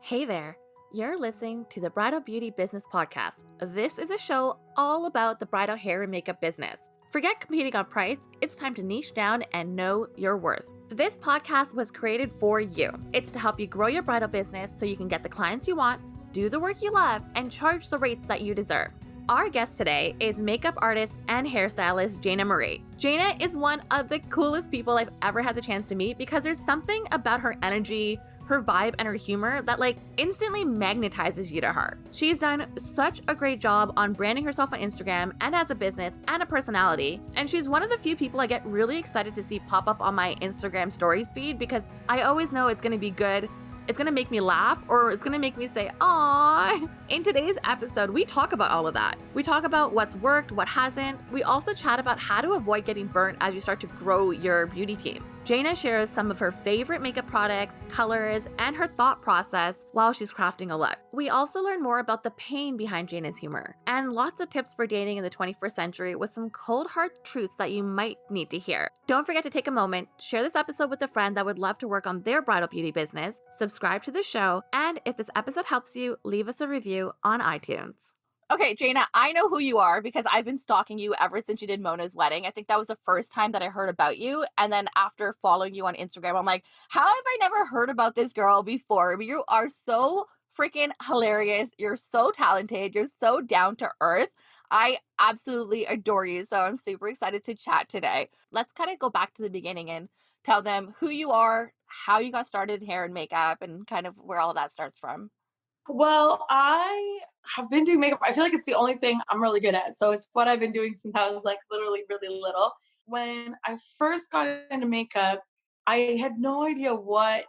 Hey there. You're listening to the Bridal Beauty Business Podcast. This is a show all about the bridal hair and makeup business. Forget competing on price, it's time to niche down and know your worth. This podcast was created for you. It's to help you grow your bridal business so you can get the clients you want, do the work you love, and charge the rates that you deserve. Our guest today is makeup artist and hairstylist Jayna Marie. Jayna is one of the coolest people I've ever had the chance to meet because there's something about her energy, her vibe, and her humor that instantly magnetizes you to her. She's done such a great job on branding herself on Instagram and as a business and a personality, and she's one of the few people I get really excited to see pop up on my Instagram stories feed because I always know it's gonna be good. It's gonna make me laugh, or it's gonna make me say, "Aww." In today's episode, we talk about all of that. We talk about what's worked, what hasn't. We also chat about how to avoid getting burnt as you start to grow your beauty team. Jayna shares some of her favorite makeup products, colors, and her thought process while she's crafting a look. We also learn more about the pain behind Jayna's humor, and lots of tips for dating in the 21st century with some cold hard truths that you might need to hear. Don't forget to take a moment, share this episode with a friend that would love to work on their bridal beauty business, subscribe to the show, and if this episode helps you, leave us a review on iTunes. Okay, Jayna, I know who you are because I've been stalking you ever since you did Mona's wedding. I think that was the first time that I heard about you. And then after following you on Instagram, I'm like, how have I never heard about this girl before? But you are so freaking hilarious. You're so talented. You're so down to earth. I absolutely adore you. So I'm super excited to chat today. Let's kind of go back to the beginning and tell them who you are, how you got started in hair and makeup, and kind of where all that starts from. Well, I have been doing makeup. I feel like it's the only thing I'm really good at. So it's what I've been doing since I was like literally really little. When I first got into makeup, I had no idea what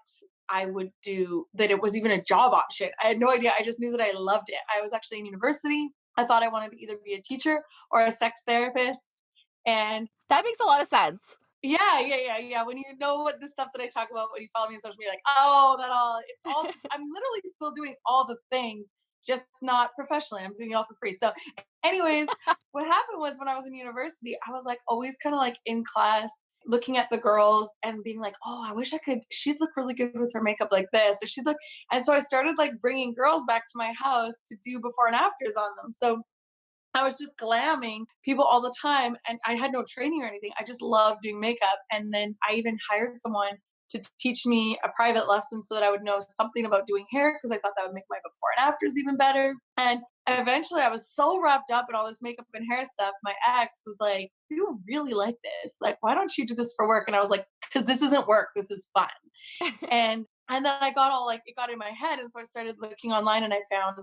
I would do, that it was even a job option. I had no idea. I just knew that I loved it. I was actually in university. I thought I wanted to either be a teacher or a sex therapist. And That makes a lot of sense. yeah. When you know what the stuff that I talk about when you follow me on social media, like, oh, it's all, I'm literally still doing all the things, just not professionally. I'm doing it all for free. So, anyways, what happened was when I was in university, I was like always kind of like in class looking at the girls and being like, oh, I wish I could, she'd look really good with her makeup like this, or she'd look. And so I started like bringing girls back to my house to do before and afters on them. So I was just glamming people all the time, and I had no training or anything. I just loved doing makeup. And then I even hired someone to teach me a private lesson so that I would know something about doing hair, because I thought that would make my before and afters even better. And eventually I was so wrapped up in all this makeup and hair stuff. My ex was like, "You really like this. Like, why don't you do this for work?" And I was like, "Because this isn't work. This is fun." And then I got all like, it got in my head. And so I started looking online and I found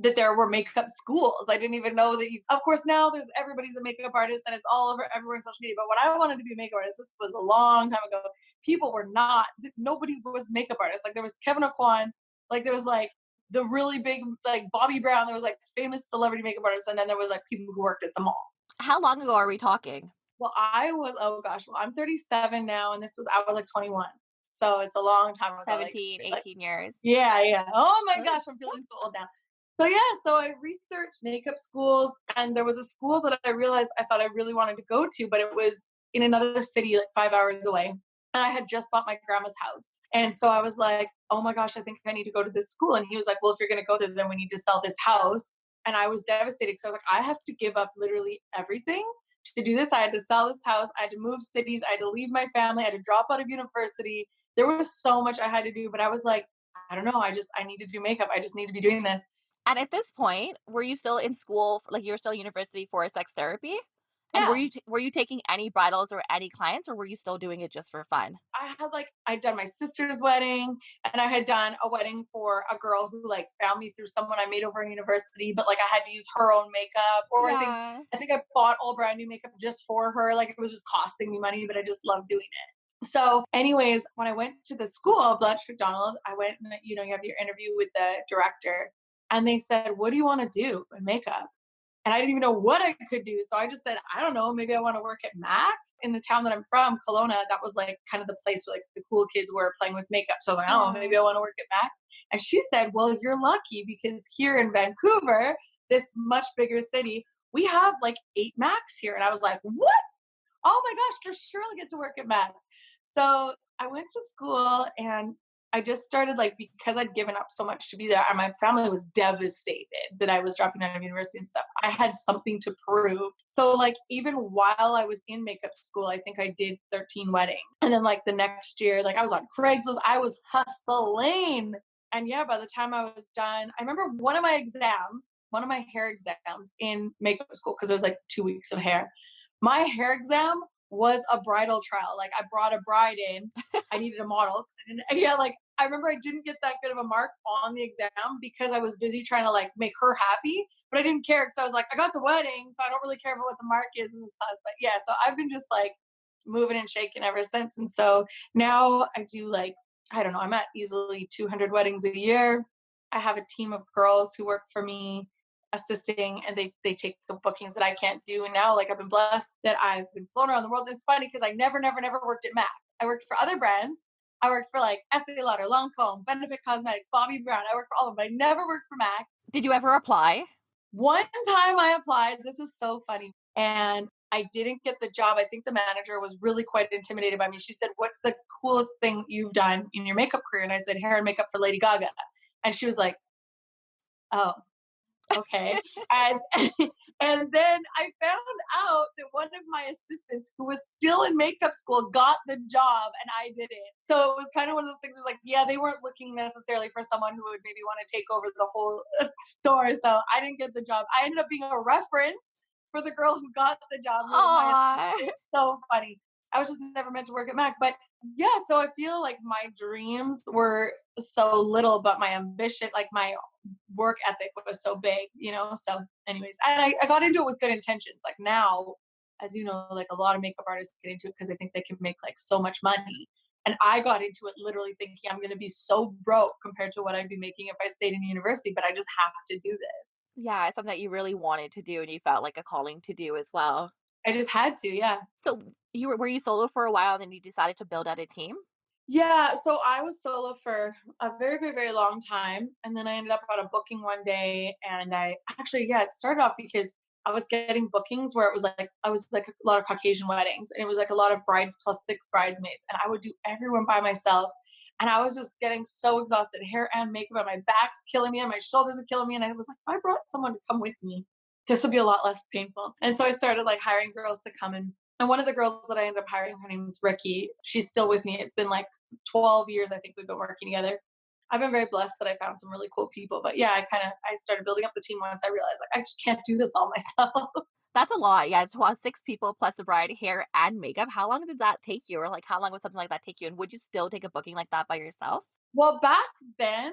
that there were makeup schools. I didn't even know that of course now there's everybody's a makeup artist and it's all over everywhere on social media. But when I wanted to be a makeup artist, this was a long time ago. People were not, nobody was makeup artists. Like there was Kevin Aquan, like there was like the really big, like Bobby Brown, there was like famous celebrity makeup artists. And then there was like people who worked at the mall. How long ago are we talking? Well, I was, oh gosh, well, I'm 37 now. And I was like 21. So it's a long time ago. 17, Like 18 years. yeah. Oh my Good. gosh, I'm feeling so old now. So yeah, so I researched makeup schools, and there was a school that I realized I thought I really wanted to go to, but it was in another city, like 5 hours away. And I had just bought my grandma's house. And so I was like, oh my gosh, I think I need to go to this school. And he was like, well, if you're going to go there, then we need to sell this house. And I was devastated because I was like, I have to give up literally everything to do this. I had to sell this house. I had to move cities. I had to leave my family. I had to drop out of university. There was so much I had to do, but I was like, I don't know. I need to do makeup. I just need to be doing this. And at this point, were you still in school, like you were still in university for sex therapy? And Yeah. were you taking any bridals or any clients, or were you still doing it just for fun? I'd done my sister's wedding, and I had done a wedding for a girl who like found me through someone I made over in university, but like I had to use her own makeup. Or Yeah. I think I bought all brand new makeup just for her. Like it was just costing me money, but I just loved doing it. So, anyways, when I went to the school, Blanche McDonald, I went and you have your interview with the director, and they said, "What do you want to do in makeup?" And I didn't even know what I could do. So I just said, I don't know, maybe I want to work at MAC in the town that I'm from, Kelowna. That was like kind of the place where like the cool kids were playing with makeup. So I was like, oh, maybe Yeah. I want to work at MAC. And she said, well, you're lucky because here in Vancouver, this much bigger city, we have like 8 MACs here. And I was like, what? Oh my gosh, for sure I'll get to work at MAC. So I went to school, and I just started like because I'd given up so much to be there and my family was devastated that I was dropping out of university and stuff. I had something to prove. So like even while I was in makeup school, I think I did 13 weddings. And then like the next year, like I was on Craigslist, I was hustling. And yeah, by the time I was done, I remember one of my hair exams in makeup school, because there was like 2 weeks of hair. My hair exam was a bridal trial. Like I brought a bride in. I needed a model. Yeah, like I remember I didn't get that good of a mark on the exam because I was busy trying to like make her happy, but I didn't care because I was like, I got the wedding, so I don't really care about what the mark is in this class. But yeah, so I've been just like moving and shaking ever since. And so now I do like, I don't know, I'm at easily 200 weddings a year. I have a team of girls who work for me assisting, and they take the bookings that I can't do. And now like I've been blessed that I've been flown around the world. It's funny because I never worked at Mac. I worked for other brands. I worked for like Estee Lauder, Lancome, Benefit Cosmetics, Bobbi Brown. I worked for all of them, but I never worked for Mac. Did you ever apply? One time I applied. This is so funny. And I didn't get the job. I think the manager was really quite intimidated by me. She said, "What's the coolest thing you've done in your makeup career?" And I said, "Hair and makeup for Lady Gaga." And she was like, "Oh, okay." And and then I found out that one of my assistants who was still in makeup school got the job and I didn't. So it was kind of one of those things where it was like, yeah, they weren't looking necessarily for someone who would maybe want to take over the whole store. So I didn't get the job. I ended up being a reference for the girl who got the job, who was my assistant. Aw. It was so funny. I was just never meant to work at Mac. But yeah, so I feel like my dreams were so little, but my ambition, like my work ethic was so big, you know? So, anyways, and I got into it with good intentions. Like now, as you know, like a lot of makeup artists get into it because they think they can make like so much money. And I got into it literally thinking I'm going to be so broke compared to what I'd be making if I stayed in university, but I just have to do this. Yeah, it's something that you really wanted to do and you felt like a calling to do as well. I just had to, yeah. So were you solo for a while and then you decided to build out a team? Yeah, so I was solo for a very long time, and then I ended up on a booking one day, and I actually, yeah, it started off because I was getting bookings where it was like I was like a lot of Caucasian weddings, and it was like a lot of brides plus 6 bridesmaids, and I would do everyone by myself, and I was just getting so exhausted, hair and makeup, and my back's killing me, and my shoulders are killing me, and I was like, if I brought someone to come with me, this would be a lot less painful. And so I started like hiring girls to come and one of the girls that I ended up hiring, her name is Ricky. She's still with me. It's been like 12 years, I think we've been working together. I've been very blessed that I found some really cool people. But yeah, I started building up the team once I realized like I just can't do this all myself. That's a lot. Yeah, it's 6 people plus the bride, hair, and makeup. How long did that take you? Or like how long would something like that take you? And would you still take a booking like that by yourself? Well, back then,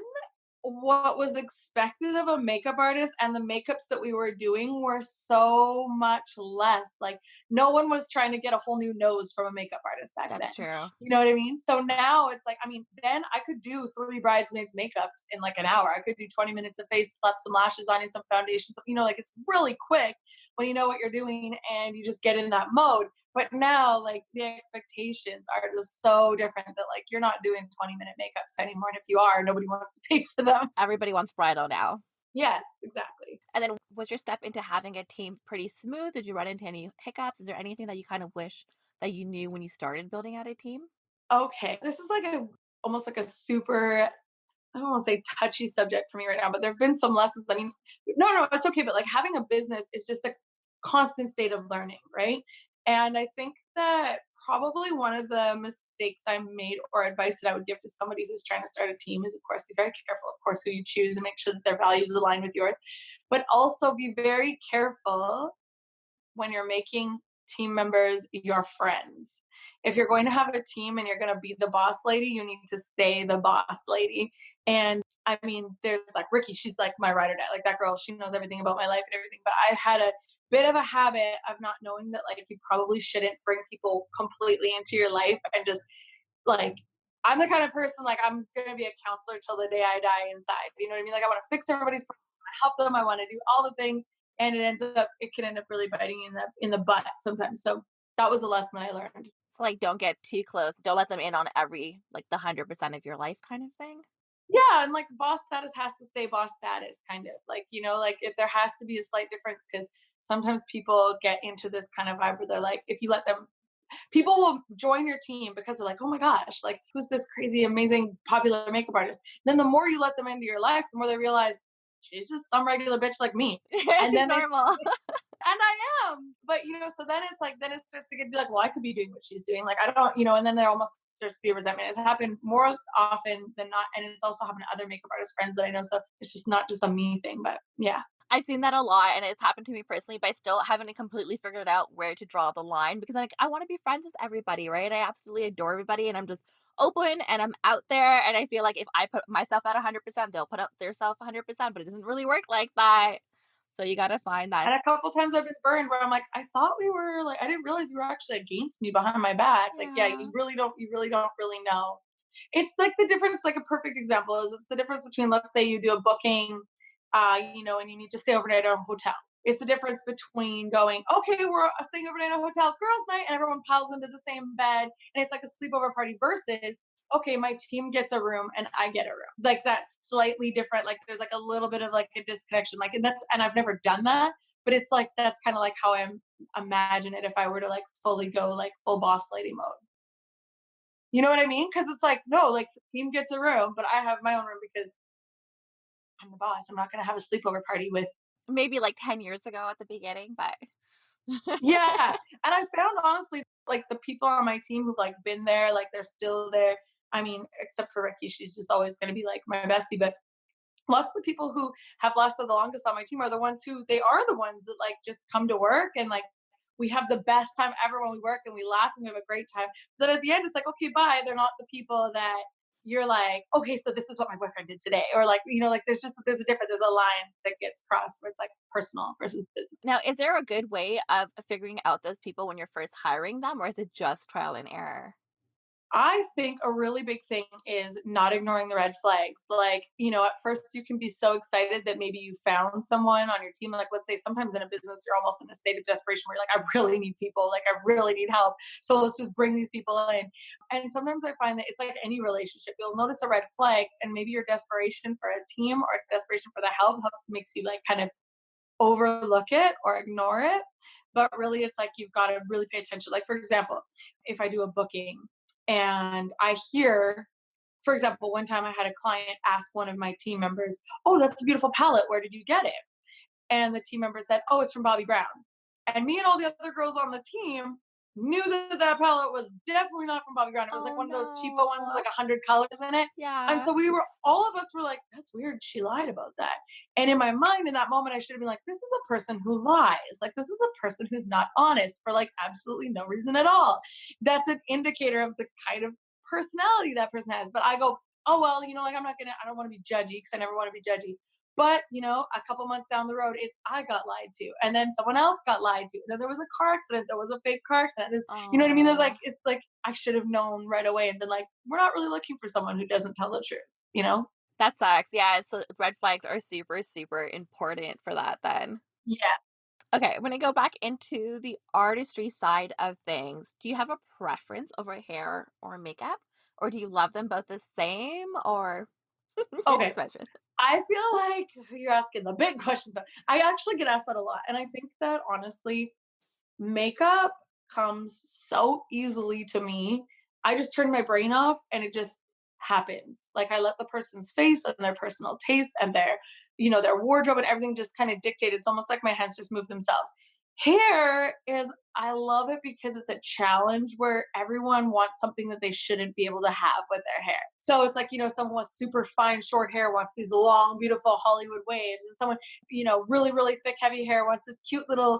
what was expected of a makeup artist and the makeups that we were doing were so much less. Like no one was trying to get a whole new nose from a makeup artist back then. That's true. You know what I mean? So now it's like, I mean, then I could do 3 bridesmaids makeups in like an hour. I could do 20 minutes of face, slap some lashes on you, some foundation, you know, like it's really quick when you know what you're doing and you just get in that mode. But now, like the expectations are just so different that like you're not doing 20-minute makeups anymore. And if you are, nobody wants to pay for them. Everybody wants bridal now. Yes, exactly. And then was your step into having a team pretty smooth? Did you run into any hiccups? Is there anything that you kind of wish that you knew when you started building out a team? Okay. This is like a almost like a super, I don't want to say touchy subject for me right now, but there have been some lessons. I mean, no, it's okay. But like having a business is just a constant state of learning, right? And I think that probably one of the mistakes I made or advice that I would give to somebody who's trying to start a team is, of course, be very careful, of course, who you choose and make sure that their values align with yours, but also be very careful when you're making team members your friends. If you're going to have a team and you're going to be the boss lady, you need to stay the boss lady. And I mean, there's like Ricky, she's like my ride or die. Like that girl, she knows everything about my life and everything. But I had a bit of a habit of not knowing that like you probably shouldn't bring people completely into your life and just like I'm the kind of person like I'm gonna be a counselor till the day I die inside. You know what I mean? Like I want to fix everybody's problem, I help them, I want to do all the things, and it can end up really biting you in the butt sometimes. So that was a lesson I learned. So like don't get too close. Don't let them in on every like the 100% of your life kind of thing. Yeah, and like boss status has to stay boss status, kind of like you know, like if there has to be a slight difference because sometimes people get into this kind of vibe where they're like, if you let them. People will join your team because they're like, oh my gosh, like who's this crazy, amazing, popular makeup artist? Then the more you let them into your life, the more they realize she's just some regular bitch like me. And She's then normal. and I am. But so then it's like, then it starts to get be like, well, I could be doing what she's doing. Like I don't, and then there almost starts to be a resentment. It's happened more often than not, and it's also happened to other makeup artist friends that I know. So it's just not just a me thing, but yeah. I've seen that a lot and it's happened to me personally, but I still haven't completely figured out where to draw the line because like I want to be friends with everybody, right? I absolutely adore everybody and I'm just open and I'm out there and I feel like if I put myself at 100%, they'll put up their self 100%, but it doesn't really work like that. So you got to find that. And a couple times I've been burned where I'm like, I thought we were like, I didn't realize you were actually against me behind my back. Like, yeah, Yeah. you really don't really know. It's like the difference, like a perfect example is it's the difference between, let's say you do a booking, and you need to stay overnight at a hotel. It's the difference between going, okay, we're staying overnight at a hotel, girls' night, and everyone piles into the same bed, and it's like a sleepover party versus, okay, my team gets a room and I get a room. Like that's slightly different. Like there's like a little bit of like a disconnection. Like and I've never done that, but it's like that's kind of like how I imagine it if I were to like fully go like full boss lady mode. You know what I mean? Because it's like, no, like the team gets a room, but I have my own room because I'm the boss. I'm not gonna have a sleepover party with. Maybe like 10 years ago at the beginning, but Yeah. And I found honestly, like the people on my team who've like been there, like they're still there. I mean, except for Ricky, she's just always gonna be like my bestie. But lots of the people who have lasted the longest on my team are the ones who they are the ones that like just come to work and like we have the best time ever when we work and we laugh and we have a great time. But at the end, it's like, okay, bye. They're not the people that you're like, okay, so this is what my boyfriend did today. Or like, like there's a line that gets crossed where it's like personal versus business. now is there a good way of figuring out those people when you're first hiring them or is it just trial and error? I think a really big thing is not ignoring the red flags. Like, at first you can be so excited that maybe you found someone on your team. Like, let's say sometimes in a business, you're almost in a state of desperation where you're like, I really need people. Like, I really need help. So let's just bring these people in. And sometimes I find that it's like any relationship. You'll notice a red flag, and maybe your desperation for a team or desperation for the help makes you like kind of overlook it or ignore it. But really, it's like you've got to really pay attention. Like, for example, if I do a booking and I hear, for example, one time I had a client ask one of my team members, oh, that's a beautiful palette. Where did you get it? And the team member said, oh, it's from Bobby Brown. And me and all the other girls on the team knew that that palette was definitely not from Bobby Brown. It was like Oh one of those cheapo ones, no. like 100 colors in it. And Yeah. so all of us were like, that's weird. She lied about that. And in my mind, in that moment, I should have been like, this is a person who lies. Like, this is a person who's not honest for like absolutely no reason at all. That's an indicator of the kind of personality that person has. But I go, oh, well, like I don't want to be judgy because I never want to be judgy. But, a couple months down the road, it's I got lied to. And then someone else got lied to. Then there was a car accident. There was a fake car accident. You know what I mean? There's like, Oh, it's like I should have known right away and been like, we're not really looking for someone who doesn't tell the truth? that sucks. Yeah, so red flags are super, super important for that then. Yeah. Okay, I'm gonna go back into the artistry side of things. Do you have a preference over hair or makeup? Or do you love them both the same? Or Okay. next question. I feel like you're asking the big questions. I actually get asked that a lot. And I think that honestly, makeup comes so easily to me. I just turn my brain off and it just happens. Like I let the person's face and their personal taste and their wardrobe and everything just kind of dictate. It's almost like my hands just move themselves. Hair is I love it because it's a challenge where everyone wants something that they shouldn't be able to have with their hair. So it's like, someone with super fine short hair wants these long, beautiful Hollywood waves, and someone, really, really thick, heavy hair wants this cute little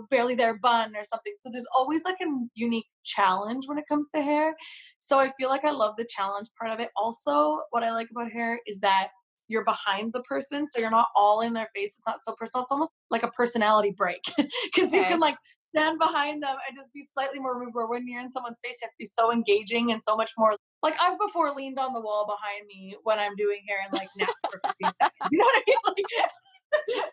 barely there bun or something. So there's always like a unique challenge when it comes to hair. So I feel like I love the challenge part of it. Also, what I like about hair is that you're behind the person. So you're not all in their face. It's not so personal. It's almost like a personality break because you can Okay. like stand behind them and just be slightly more rude. Where when you're in someone's face, you have to be so engaging and so much more. Like I've before leaned on the wall behind me when I'm doing hair and like naps for 15 seconds. You know what I mean? Like,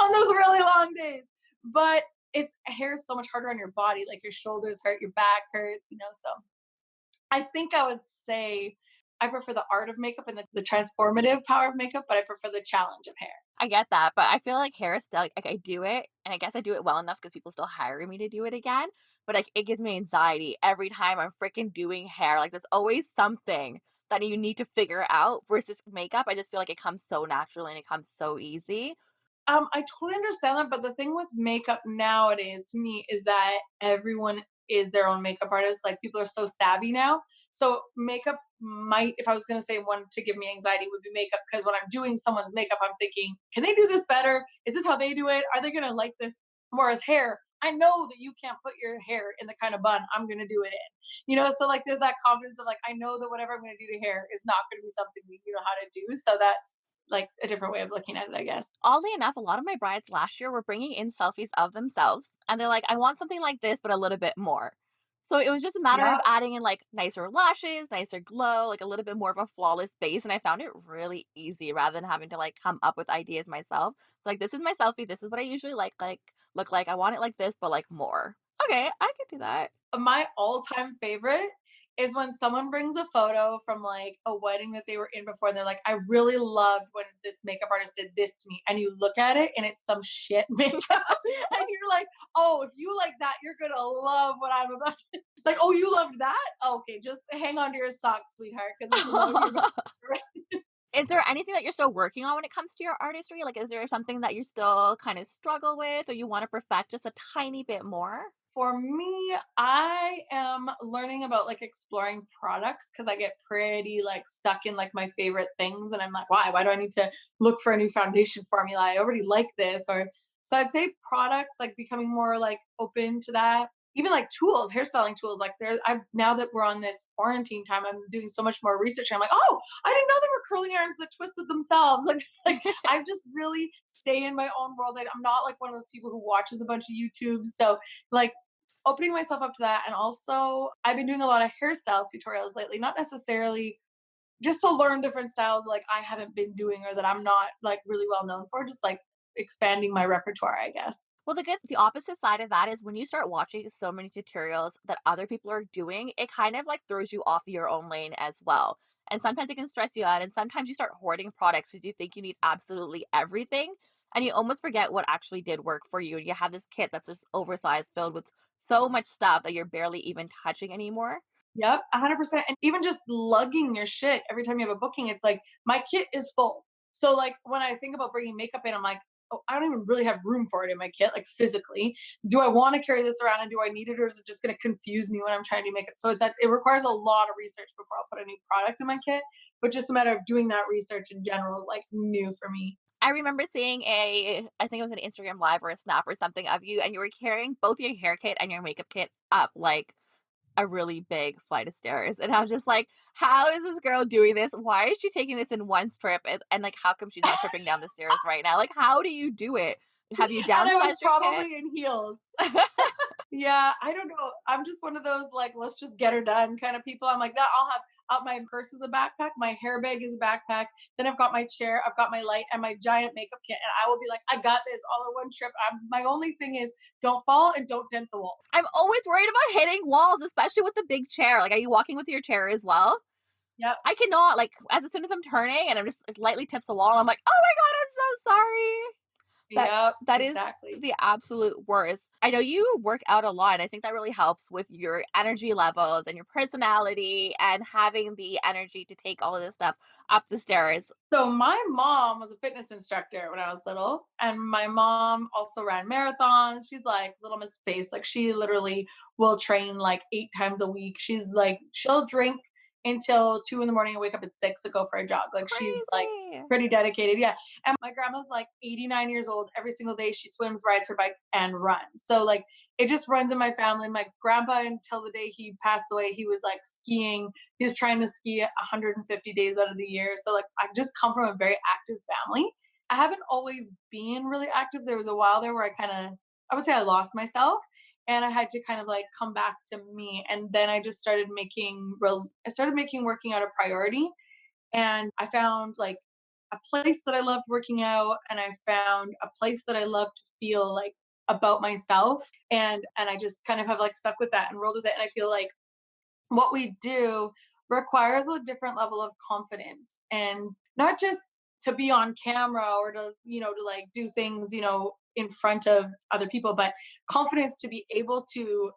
on those really long days. But it's hair is so much harder on your body. Like your shoulders hurt, your back hurts. So I think I would say I prefer the art of makeup and the transformative power of makeup, but I prefer the challenge of hair. I get that, but I feel like hair is still like I do it, and I guess I do it well enough because people still hire me to do it again. but like it gives me anxiety every time I'm freaking doing hair. Like there's always something that you need to figure out versus makeup. I just feel like it comes so naturally and it comes so easy. I totally understand that, but the thing with makeup nowadays to me is that everyone is their own makeup artist. Like people are so savvy now. So makeup might, if I was gonna say one to give me anxiety, would be makeup because when I'm doing someone's makeup, I'm thinking, can they do this better? Is this how they do it? Are they gonna like this? Whereas hair, I know that you can't put your hair in the kind of bun I'm gonna do it in. So like there's that confidence of like I know that whatever I'm gonna do to hair is not gonna be something that you know how to do. So that's like a different way of looking at it, I guess. Oddly enough, a lot of my brides last year were bringing in selfies of themselves, and they're like, "I want something like this, but a little bit more." So it was just a matter of Yeah. adding in like nicer lashes, nicer glow, like a little bit more of a flawless base, and I found it really easy rather than having to like come up with ideas myself. It's like this is my selfie, this is what I usually like look like. I want it like this, but like more. Okay, I could do that. My all-time favorite is when someone brings a photo from like a wedding that they were in before and they're like, I really loved when this makeup artist did this to me. And you look at it and it's some shit makeup. And you're like, oh, if you like that, you're gonna love what I'm about to like, oh, you loved that? Okay, just hang on to your socks, sweetheart, because it's about you're about Is there anything that you're still working on when it comes to your artistry? Like, is there something that you still kind of struggle with or you want to perfect just a tiny bit more? For me, I am learning about like exploring products because I get pretty like stuck in like my favorite things. And I'm like, why? Why do I need to look for a new foundation formula? I already like this. Or so I'd say products like becoming more like open to that. Even like tools, hairstyling tools, like there I've now that we're on this quarantine time, I'm doing so much more research. And I'm like, oh, I didn't know there were curling irons that twisted themselves. Like I just really stay in my own world. I'm not like one of those people who watches a bunch of YouTubes. So like opening myself up to that. And also, I've been doing a lot of hairstyle tutorials lately, not necessarily just to learn different styles like I haven't been doing or that I'm not like really well known for, just like expanding my repertoire, I guess. Well, the opposite side of that is when you start watching so many tutorials that other people are doing, it kind of like throws you off your own lane as well. And sometimes it can stress you out, and sometimes you start hoarding products because you think you need absolutely everything, and you almost forget what actually did work for you. And you have this kit that's just oversized, filled with so much stuff that you're barely even touching anymore. Yep, 100%. And even just lugging your shit every time you have a booking, it's like my kit is full. So like when I think about bringing makeup in, I'm like, oh, I don't even really have room for it in my kit, like physically. Do I want to carry this around and do I need it, or is it just going to confuse me when I'm trying to do makeup? So it's that it requires a lot of research before I'll put a new product in my kit. But just a matter of doing that research in general is like new for me. I remember seeing I think it was an Instagram live or a snap or something of you, and you were carrying both your hair kit and your makeup kit up like a really big flight of stairs. And I was just like, how is this girl doing this? Why is she taking this in one strip? And like, how come she's not tripping down the stairs right now? Like, how do you do it? Have you And I was downsized your kit? probably in heels. Yeah, I don't know. I'm just one of those like, let's just get her done kind of people. I'm like, that I'll have out my purse is a backpack, my hair bag is a backpack. Then I've got my chair, I've got my light and my giant makeup kit. And I will be like, I got this all in one trip. My only thing is don't fall and don't dent the wall. I'm always worried about hitting walls, especially with the big chair. Like, are you walking with your chair as well? Yep. I cannot, like, as soon as I'm turning and I'm just it lightly tips the wall, I'm like, oh my God, I'm so sorry. That Yep. that is Exactly. the absolute worst. I know you work out a lot, and I think that really helps with your energy levels and your personality and having the energy to take all of this stuff up the stairs. So my mom was a fitness instructor when I was little, and my mom also ran marathons. She's like little Miss Face. Like she literally will train like 8 times a week. She's like she'll drink until 2 in the morning and wake up at 6 to go for a jog. Like she's like Crazy. pretty dedicated. Yeah. And my grandma's like 89 years old. Every single day she swims, rides her bike, and runs. So like it just runs in my family. My grandpa, until the day he passed away, he was like skiing. He was trying to ski 150 days out of the year. So like I just come from a very active family. I haven't always been really active. There was a while there where I would say I lost myself and I had to kind of like come back to me. And then I just started I started making working out a priority. And I found like a place that I loved working out and I found a place that I love to feel like about myself and I just kind of have like stuck with that and rolled with it and I feel like what we do requires a different level of confidence and not just to be on camera or to to like do things in front of other people but confidence to be able to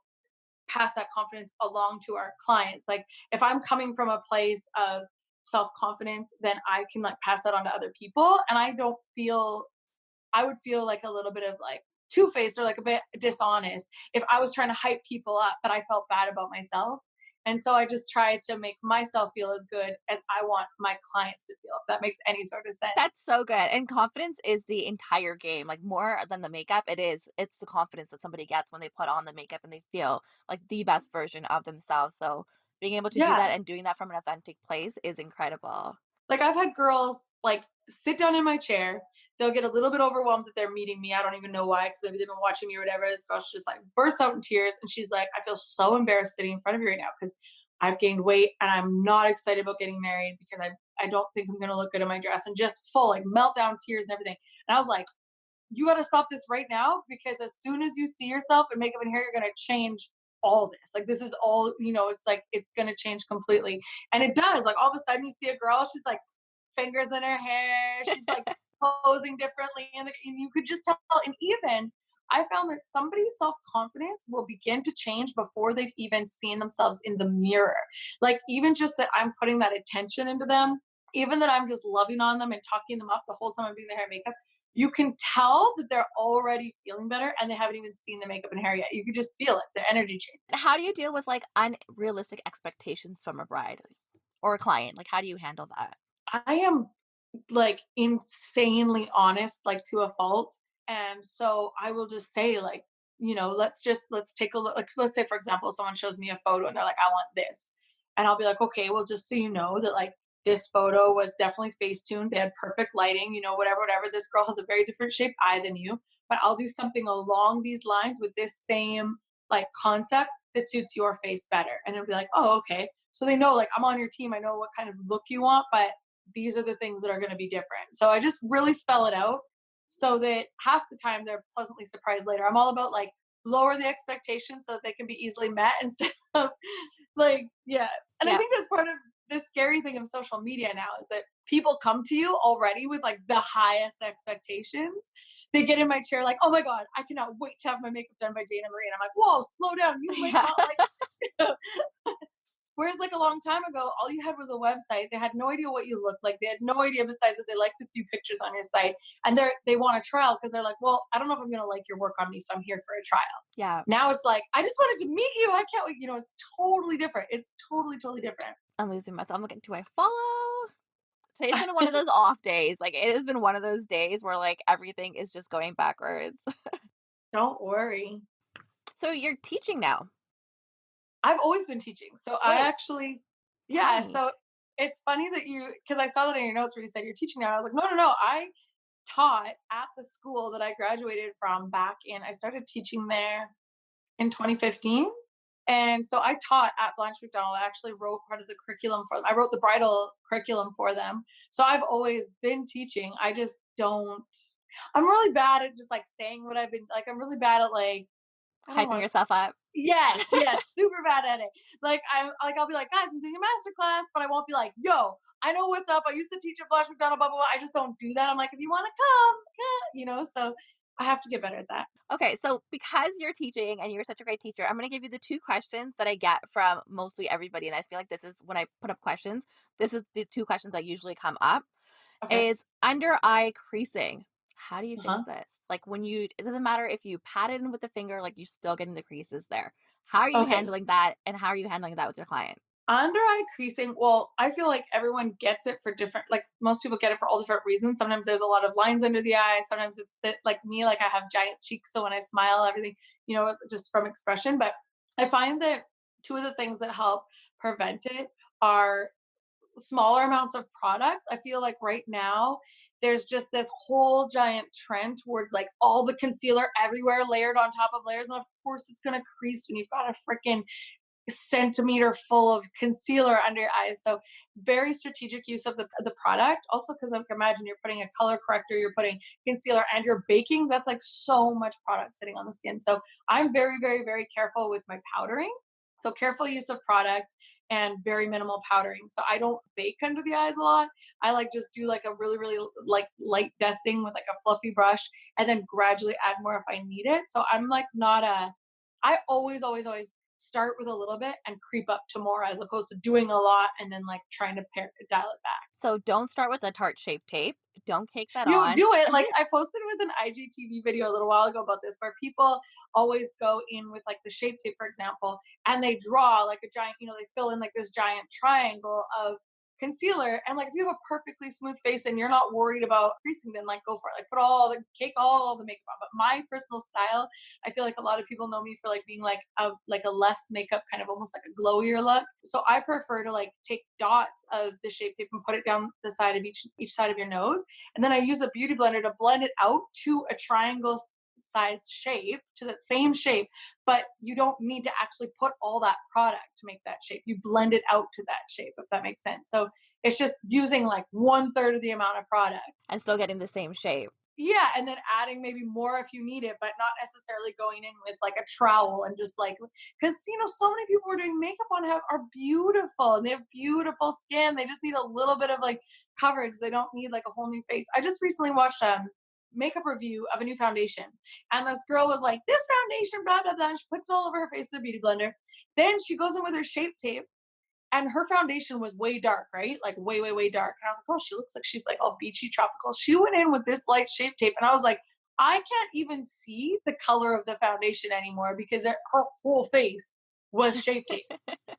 pass that confidence along to our clients. Like if I'm coming from a place of self-confidence, then I can like pass that on to other people. And I would feel like a little bit of like two-faced or like a bit dishonest if I was trying to hype people up, but I felt bad about myself. And so I just try to make myself feel as good as I want my clients to feel, if that makes any sort of sense. That's so good. And confidence is the entire game. Like more than the makeup, it's the confidence that somebody gets when they put on the makeup and they feel like the best version of themselves. So being able to do Yeah. that and doing that from an authentic place is incredible. Like I've had girls like sit down in my chair. They'll get a little bit overwhelmed that they're meeting me. I don't even know why, because maybe they've been watching me or whatever. This girl just like bursts out in tears and she's like, I feel so embarrassed sitting in front of you right now because I've gained weight and I'm not excited about getting married because I don't think I'm gonna look good in my dress, and just full like meltdown tears and everything. And I was like, you got to stop this right now, because as soon as you see yourself in makeup and hair, you're going to change all this. Like, this is all, it's like, it's going to change completely. And it does. Like, all of a sudden, you see a girl, she's like, fingers in her hair. She's like posing differently. And you could just tell. And even I found that somebody's self confidence will begin to change before they've even seen themselves in the mirror. Like, even just that I'm putting that attention into them, even that I'm just loving on them and talking them up the whole time I'm doing their hair and makeup, you can tell that they're already feeling better and they haven't even seen the makeup and hair yet. You could just feel it, the energy change. How do you deal with like unrealistic expectations from a bride or a client? Like, how do you handle that? I am like insanely honest, like to a fault. And so I will just say, like, let's take a look. Like, let's say, for example, someone shows me a photo and they're like, I want this. And I'll be like, okay, well, just so you know that like this photo was definitely face tuned. They had perfect lighting, whatever, whatever. This girl has a very different shaped eye than you, but I'll do something along these lines with this same like concept that suits your face better. And it'll be like, oh, okay. So they know like I'm on your team. I know what kind of look you want, but these are the things that are going to be different. So I just really spell it out so that half the time they're pleasantly surprised later. I'm all about like lower the expectations so that they can be easily met instead of like, yeah. And I Yeah. think that's part of the scary thing of social media now is that people come to you already with like the highest expectations. They get in my chair like, oh my God, I cannot wait to have my makeup done by Jayna Marie. And I'm like, whoa, slow down. You might Yeah. not like Whereas like a long time ago, all you had was a website. They had no idea what you looked like. They had no idea besides that they liked a few pictures on your site. And they want a trial because they're like, well, I don't know if I'm gonna like your work on me, so I'm here for a trial. Yeah. Now it's like, I just wanted to meet you. I can't wait. It's totally different. It's totally, totally different. I'm losing myself. I'm looking, do I follow? Today's been one of those off days. Like it has been one of those days where like everything is just going backwards. Don't worry. So you're teaching now. I've always been teaching. So I Wait, actually, tell yeah. me. So it's funny that because I saw that in your notes where you said you're teaching now. I was like, no, no, no. I taught at the school that I graduated from I started teaching there in 2015. And so I taught at Blanche McDonald. I actually wrote part of the curriculum for them. I wrote the bridal curriculum for them. So I've always been teaching. I just don't, I'm really bad at just like saying what I've been like, I'm really bad at like, I don't Hyping want, yourself up. yes, yes, super bad at it. Like I'll be like, guys, I'm doing a master class, but I won't be like, yo, I know what's up. I used to teach at Blanche McDonald, blah, blah, blah. I just don't do that. I'm like, if you want to come, so I have to get better at that. Okay, so because you're teaching and you're such a great teacher, I'm going to give you the two questions that I get from mostly everybody. And I feel like this is when I put up questions, this is the two questions that usually come up Okay. is under eye creasing. How do you fix Uh-huh. this? Like it doesn't matter if you pat it in with the finger, like you're still getting the creases there. How are you Okay. handling that? And how are you handling that with your client? Under eye creasing, well, I feel like everyone gets it for different, like most people get it for all different reasons. Sometimes there's a lot of lines under the eye. Sometimes it's that, like me, like I have giant cheeks. So when I smile, everything, just from expression. But I find that two of the things that help prevent it are smaller amounts of product. I feel like right now there's just this whole giant trend towards like all the concealer everywhere layered on top of layers. And of course it's going to crease when you've got a freaking centimeter full of concealer under your eyes. So very strategic use of the product. Also, because I can imagine you're putting a color corrector, you're putting concealer, and you're baking. That's like so much product sitting on the skin. So I'm very, very, very careful with my powdering. So careful use of product and very minimal powdering. So I don't bake under the eyes a lot. I like just do like a really, really like light dusting with like a fluffy brush and then gradually add more if I need it. So I'm like not a I always, always, always start with a little bit and creep up to more as opposed to doing a lot and then like trying to dial it back. So don't start with a tart shaped tape. Don't cake that You on. do it like I posted with an IGTV video a little while ago about this, where people always go in with like the shape tape, for example, and they draw like a giant, they fill in like this giant triangle of concealer. And like if you have a perfectly smooth face and you're not worried about creasing, then like go for it. Like put all the cake, all the makeup on. But my personal style, I feel like a lot of people know me for like being like a less makeup, kind of almost like a glowier look. So I prefer to like take dots of the shape tape and put it down the side of each side of your nose, and then I use a beauty blender to blend it out to a triangle size shape, to that same shape. But you don't need to actually put all that product to make that shape. You blend it out to that shape, if that makes sense. So it's just using like 1/3 of the amount of product. And still getting the same shape. Yeah, and then adding maybe more if you need it, but not necessarily going in with like a trowel and just like, because so many people who are doing makeup on are beautiful and they have beautiful skin. They just need a little bit of like coverage. They don't need like a whole new face. I just recently watched a makeup review of a new foundation, and this girl was like, "This foundation, blah blah blah." And she puts it all over her face with a beauty blender. Then she goes in with her shape tape, and her foundation was way dark, right? Like way, way, way dark. And I was like, oh, she looks like she's like all beachy tropical. She went in with this light shape tape. And I was like, I can't even see the color of the foundation anymore because her whole face was shape tape.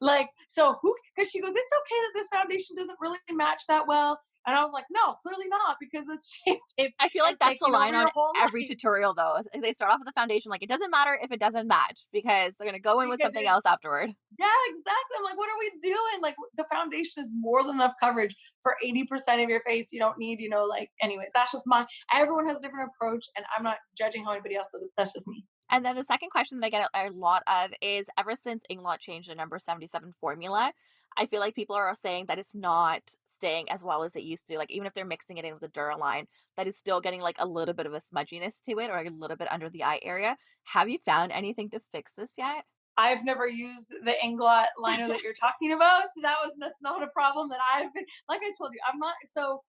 Like, so who, because she goes, it's okay that this foundation doesn't really match that well. And I was like, no, clearly not, because this shape tape I feel has like that's the taken over line on your whole every life. tutorial though. They start off with the foundation like it doesn't matter if it doesn't match because they're gonna go in with Because something you're else afterward. Yeah, exactly. I'm like, what are we doing? Like, the foundation is more than enough coverage for 80% of your face. You don't need, like, anyways, that's just everyone has a different approach, and I'm not judging how anybody else does it. That's just me. And then the second question that I get a lot of is ever since Inglot changed the number 77 formula, I feel like people are saying that it's not staying as well as it used to. Like even if they're mixing it in with a Duraline, that it's still getting like a little bit of a smudginess to it or a little bit under the eye area. Have you found anything to fix this yet? I've never used the Inglot liner that you're talking about. So that's not a problem that I've been, like I told you, I'm not, so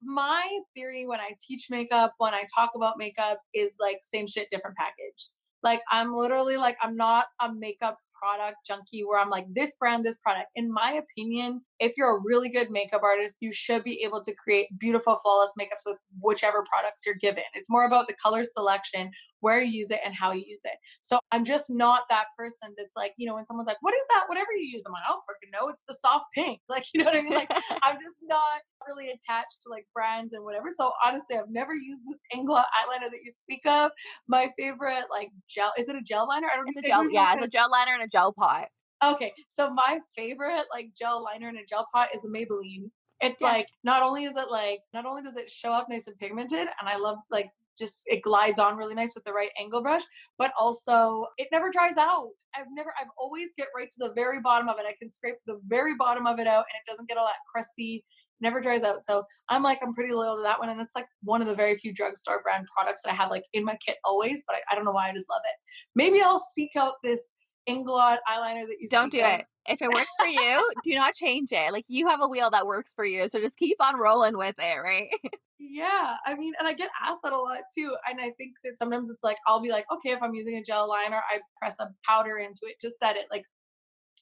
my theory when I teach makeup, when I talk about makeup, is like same shit, different package. Like I'm literally like, I'm not a makeup product junkie where I'm like this brand, this product. In my opinion, if you're a really good makeup artist, you should be able to create beautiful, flawless makeups with whichever products you're given. It's more about the color selection, where you use it, and how you use it. So I'm just not that person that's like, when someone's like, what is that? Whatever you use, I'm like, I don't freaking know. It's the soft pink. Like, you know what I mean? Like, I'm just not really attached to like brands and whatever. So honestly, I've never used this Ingla eyeliner that you speak of. My favorite like gel, is it a gel liner? It's a I don't gel, even know what yeah, it's kind a of. gel liner and a gel pot. Okay, so my favorite like gel liner in a gel pot is a Maybelline. It's Yeah. like not only does it show up nice and pigmented, and I love like just it glides on really nice with the right angle brush, but also it never dries out. I've always get right to the very bottom of it. I can scrape the very bottom of it out and it doesn't get all that crusty, never dries out. So I'm pretty loyal to that one. And it's like one of the very few drugstore brand products that I have like in my kit always, but I don't know why, I just love it. Maybe I'll seek out this Inglot eyeliner that you Don't speak do of. it. If it works for you, do not change it. Like you have a wheel that works for you. So just keep on rolling with it, right? Yeah, I mean, and I get asked that a lot too. And I think that sometimes it's like, I'll be like, okay, if I'm using a gel liner, I press a powder into it to set it. Like,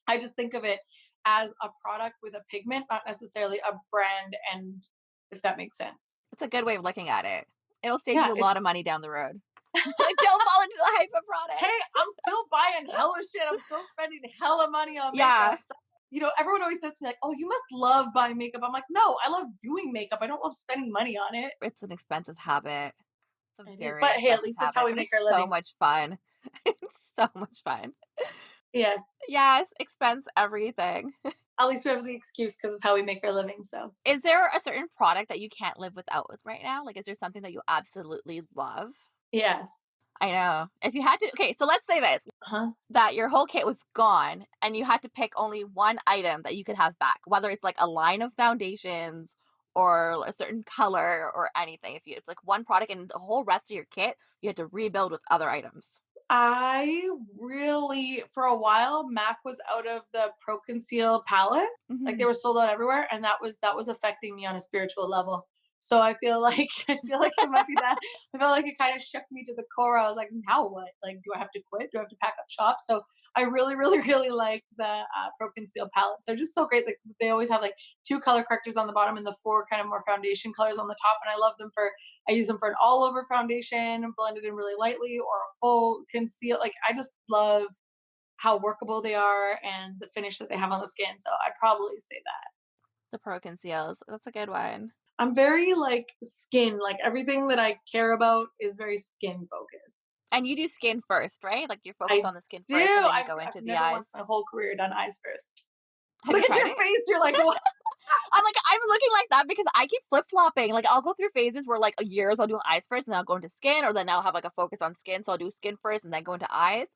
I just think of it as a product with a pigment, not necessarily a brand. And if that makes sense. It's a good way of looking at it. It'll save Yeah, you a lot it's, of money down the road. Don't fall into the hype of hey, products. I'm still buying hella shit. I'm still spending hella money on Yeah, makeup. So, everyone always says to me, like, oh, you must love buying makeup. I'm like, no, I love doing makeup. I don't love spending money on it. it's an expensive habit. It's a It is. very But hey, at expensive least it's how habit, we but make it's our so livings. much fun. It's so much fun. Yes. Yes, expense everything. At least we have the excuse because it's how we make our living. So, Is there a certain product that you can't live without with right now? Like, is there something that you absolutely love? yes. I know. If you had to, okay, so let's say this Uh-huh. that your whole kit was gone and you had to pick only one item that you could have back, whether it's like a line of foundations or a certain color or anything. If you, it's like one product and the whole rest of your kit, you had to rebuild with other items. I really, for a while, MAC was out of the Pro Conceal palette. Like they Hmm. were sold out everywhere, and that was affecting me on a spiritual level. So I feel like I feel like it might be that. I felt like it kind of shook me to the core. I was like, now what? Like, do I have to quit? Do I have to pack up shop? So I really, really, really like the Pro Conceal palettes. They're just so great. Like they always have like two color correctors on the bottom and the four kind of more foundation colors on the top. And I love them for, I use them for an all over foundation, blended in really lightly, or a full conceal. Like I just love how workable they are and the finish that they have on the skin. So I'd probably say that. The Pro Conceals. That's a good one. I'm very like skin, like everything that I care about is very skin focused. And you do skin first, right? Like, you're focused I on the skin do. first, and then you go I've into the never once eyes. my whole career done eyes first. Have you Look at tried your it? face. You're like, what? I'm like, I'm looking like that because I keep flip-flopping. Like, I'll go through phases where, like, years I'll do eyes first, and then I'll go into skin, or then I'll have, like, a focus on skin, so I'll do skin first and then go into eyes.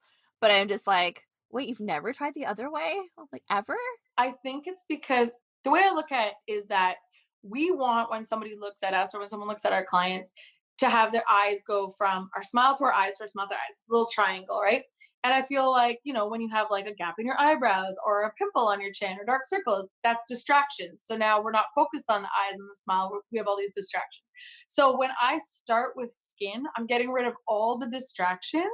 But I'm just like, "Wait, you've never tried the other way?" I'm like, "Ever?" I think it's because the way I look at it is that we want when somebody looks at us or when someone looks at our clients to have their eyes go from our smile to our eyes, to our smile to our eyes. It's a little triangle, right? And I feel like, when you have like a gap in your eyebrows or a pimple on your chin or dark circles, that's distractions. So now we're not focused on the eyes and the smile. We have all these distractions. So when I start with skin, I'm getting rid of all the distractions.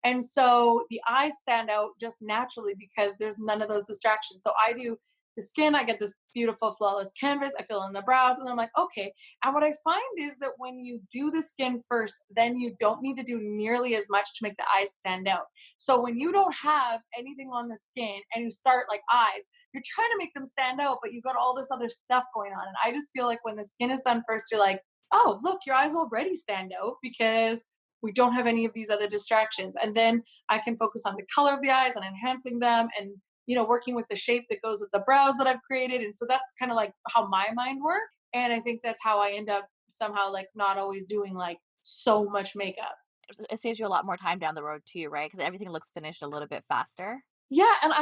And so the eyes stand out just naturally because there's none of those distractions. So I do the skin, I get this beautiful, flawless canvas. I fill in the brows, and I'm like, okay. And what I find is that when you do the skin first, then you don't need to do nearly as much to make the eyes stand out. So when you don't have anything on the skin and you start like eyes, you're trying to make them stand out, but you've got all this other stuff going on. And I just feel like when the skin is done first, you're like, oh, look, your eyes already stand out because we don't have any of these other distractions. And then I can focus on the color of the eyes and enhancing them and working with the shape that goes with the brows that I've created. And so that's kind of like how my mind works. And I think that's how I end up somehow like not always doing like so much makeup. It saves you a lot more time down the road too, right? Because everything looks finished a little bit faster. Yeah, and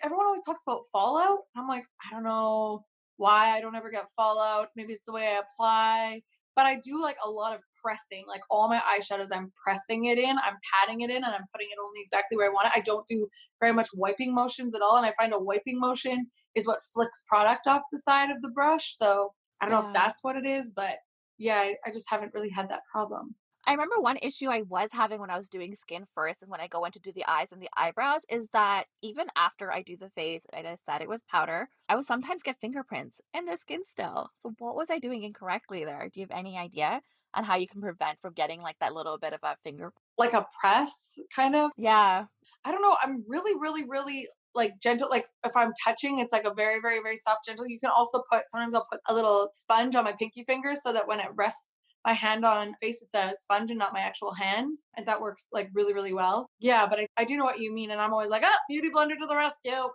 everyone always talks about fallout. I'm like, I don't know why I don't ever get fallout. Maybe it's the way I apply, but I do like a lot of pressing. Like all my eyeshadows, I'm pressing it in, I'm patting it in, and I'm putting it only exactly where I want it. I don't do very much wiping motions at all, and I find a wiping motion is what flicks product off the side of the brush. So I don't know if Yeah. that's what it is, but yeah, I just haven't really had that problem. I remember one issue I was having when I was doing skin first and when I go in to do the eyes and the eyebrows is that even after I do the face and I set it with powder, I would sometimes get fingerprints in the skin still. So what was I doing incorrectly there? Do you have any idea on how you can prevent from getting like that little bit of a finger? Like a press kind of. Yeah. I don't know. I'm really, really, really like gentle. Like if I'm touching, it's like a very, very, very soft, gentle. You can also sometimes I'll put a little sponge on my pinky finger so that when it rests my hand on face, it's a sponge and not my actual hand. And that works like really, really well. Yeah, but I do know what you mean. And I'm always like, oh, beauty blender to the rescue.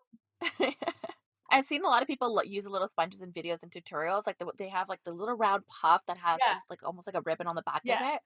I've seen a lot of people use little sponges in videos and tutorials. Like they have like the little round puff that has Yeah. this like almost like a ribbon on the back of it. Yes.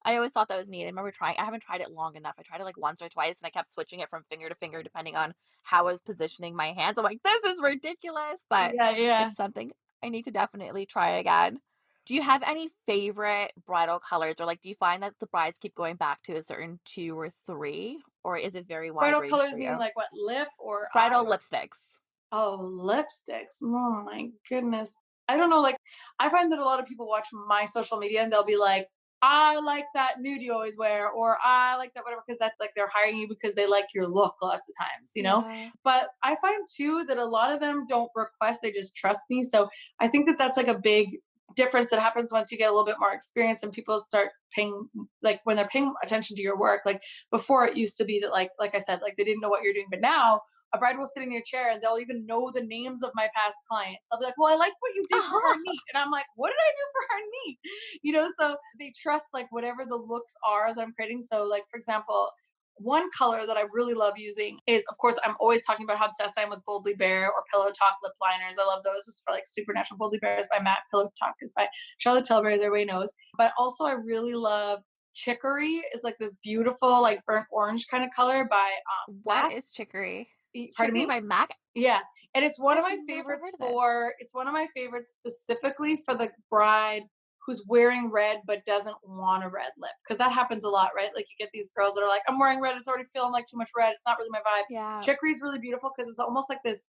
I always thought that was neat. I remember trying. I haven't tried it long enough. I tried it like once or twice, and I kept switching it from finger to finger depending on how I was positioning my hands. I'm like, this is ridiculous, but Yeah. Yeah. it's something I need to definitely try again. Do you have any favorite bridal colors, or like do you find that the brides keep going back to a certain two or three, or is it very wide Bridal range for colors meaning you? like what, lip or Bridal eye? lipsticks. Oh, lipsticks. Oh my goodness. I don't know. Like, I find that a lot of people watch my social media and they'll be like, I like that nude you always wear, or I like that whatever, because that's like they're hiring you because they like your look lots of times. Yeah. But I find too that a lot of them don't request, they just trust me. So I think that that's like a big difference that happens once you get a little bit more experience and people start paying, like when they're paying attention to your work. Like before it used to be that like I said, like they didn't know what you're doing, but now a bride will sit in your chair and they'll even know the names of my past clients. They'll be like, well, I like what you did for her Oh, knee. And I'm like, what did I do for her knee? So they trust like whatever the looks are that I'm creating. So like, for example, one color that I really love using is, of course, I'm always talking about how obsessed I am with Boldly Bare or Pillow Talk lip liners. I love those just for like Supernatural. Boldly Bare is by Matte. Pillow Talk is by Charlotte Tilbury, as everybody knows. But also, I really love Chicory is like this beautiful, like burnt orange kind of color by what MAC. is chicory? Pardon Chicory me? by Mac? Yeah, and I've never heard of this. it's one of my favorites specifically for the bride who's wearing red but doesn't want a red lip, because that happens a lot, right? Like you get these girls that are like, I'm wearing red, it's already feeling like too much red, it's not really my vibe. Yeah. Chicory is really beautiful because it's almost like this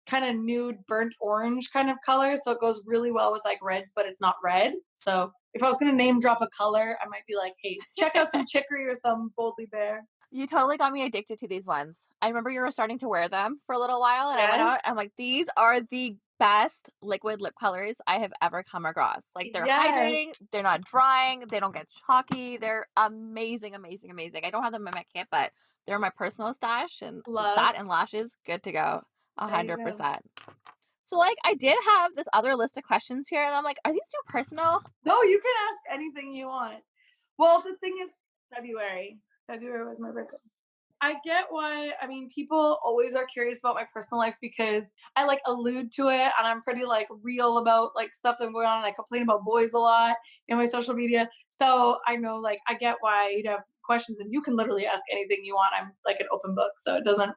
kind of nude burnt orange kind of color. So it goes really well with like reds, but it's not red. So if I was gonna name drop a color, I might be like, hey, check out some chicory or some boldly bear. You totally got me addicted to these ones. I remember you were starting to wear them for a little while, and I went out, Yes. I'm like, "These are the best liquid lip colors I have ever come across." Like, they're Yes. hydrating, they're not drying, they don't get chalky, they're amazing, amazing, amazing. I don't have them in my kit, but they're my personal stash, and Love. that and lashes, good to go, There you go. 100%. So, like, I did have this other list of questions here, and I'm like, "Are these too personal?" No, you can ask anything you want. Well, the thing is, February. February was my birthday. I get why. I mean, people always are curious about my personal life because I like allude to it and I'm pretty like real about like stuff that's going on and I complain about boys a lot in my social media. So I know like I get why you'd have questions and you can literally ask anything you want. I'm like an open book. So it doesn't.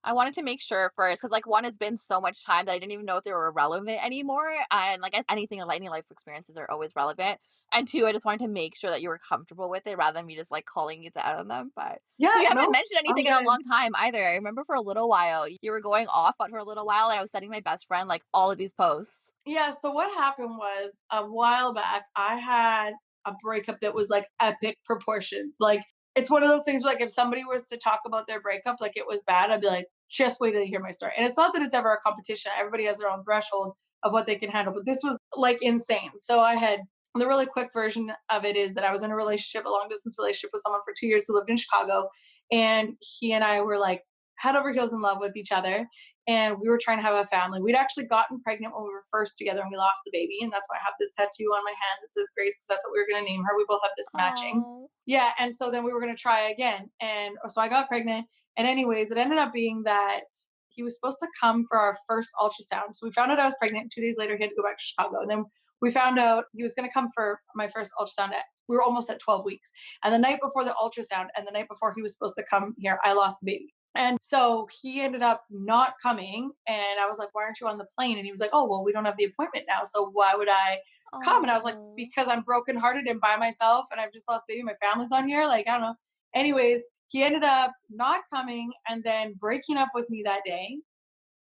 I wanted to make sure first, because like, one, has been so much time that I didn't even know if they were relevant anymore, and, like, anything any life experiences are always relevant, and two, I just wanted to make sure that you were comfortable with it rather than me just, like, calling you out on them, but Yeah, you haven't no, mentioned anything sounds in a good. long time either. I remember for a little while, you were going off on for a little while, and I was sending my best friend, like, all of these posts. Yeah, so what happened was a while back, I had a breakup that was like epic proportions. Like, it's one of those things where, like, if somebody was to talk about their breakup like it was bad, I'd be like, just wait till you hear my story. And it's not that it's ever a competition, everybody has their own threshold of what they can handle, but this was like insane. So I had the really quick version of it is that I was in a relationship, a long distance relationship with someone for 2 years who lived in Chicago. And he and I were like head over heels in love with each other and we were trying to have a family. We'd actually gotten pregnant when we were first together and we lost the baby. And that's why I have this tattoo on my hand that says Grace because that's what we were going to name her. We both have this matching. Oh. Yeah. And so then we were going to try again. And so I got pregnant. And, anyways, it ended up being that he was supposed to come for our first ultrasound. So we found out I was pregnant. 2 days later, he had to go back to Chicago. And then we found out he was going to come for my first ultrasound. We were almost at 12 weeks. And the night before the ultrasound and the night before he was supposed to come here, I lost the baby. And so he ended up not coming. And I was like, why aren't you on the plane? And he was like, oh, well, we don't have the appointment now. So why would I come? And I was like, Oh. because I'm brokenhearted and by myself and I've just lost a baby. My family's on here. Like, I don't know. Anyways, he ended up not coming and then breaking up with me that day.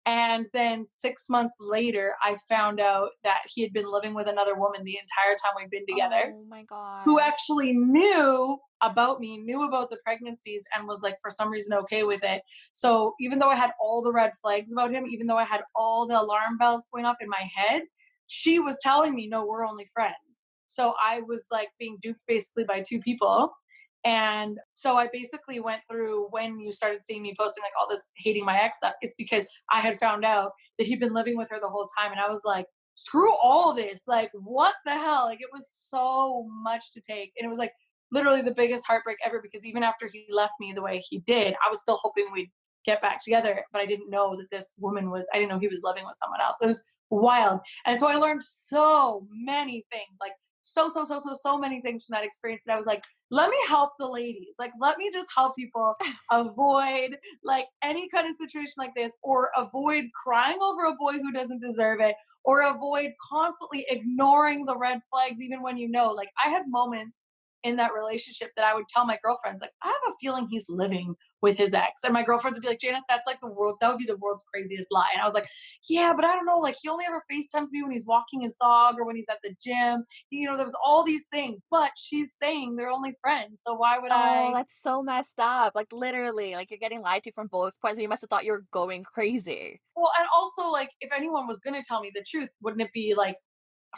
And then 6 months later, I found out that he had been living with another woman the entire time we've been together Oh my who gosh. actually knew about me, knew about the pregnancies, and was like, for some reason, okay with it. So even though I had all the red flags about him, even though I had all the alarm bells going off in my head, she was telling me, no, we're only friends. So I was like being duped basically by two people. And so I basically went through when you started seeing me posting like all this hating my ex stuff. It's because I had found out that he'd been living with her the whole time. And I was like, screw all this. Like, what the hell? Like, it was so much to take. And it was like literally the biggest heartbreak ever because even after he left me the way he did, I was still hoping we'd get back together. But I didn't know that this woman was, I didn't know he was living with someone else. It was wild. And so I learned so many things, like so many things from that experience. And I was like, let me help the ladies. Like, let me just help people avoid like any kind of situation like this or avoid crying over a boy who doesn't deserve it or avoid constantly ignoring the red flags even when you know. Like, I had moments in that relationship that I would tell my girlfriends like, I have a feeling he's living with his ex, and my girlfriends would be like, Jayna, that's like the world, that would be the world's craziest lie. And I was like, yeah, but I don't know, like he only ever FaceTimes me when he's walking his dog or when he's at the gym. There was all these things, but she's saying they're only friends, so why would Oh, I? that's so messed up. Like, literally, like, you're getting lied to from both points, so you must have thought you were going crazy. Well, and also, like, if anyone was going to tell me the truth, wouldn't it be like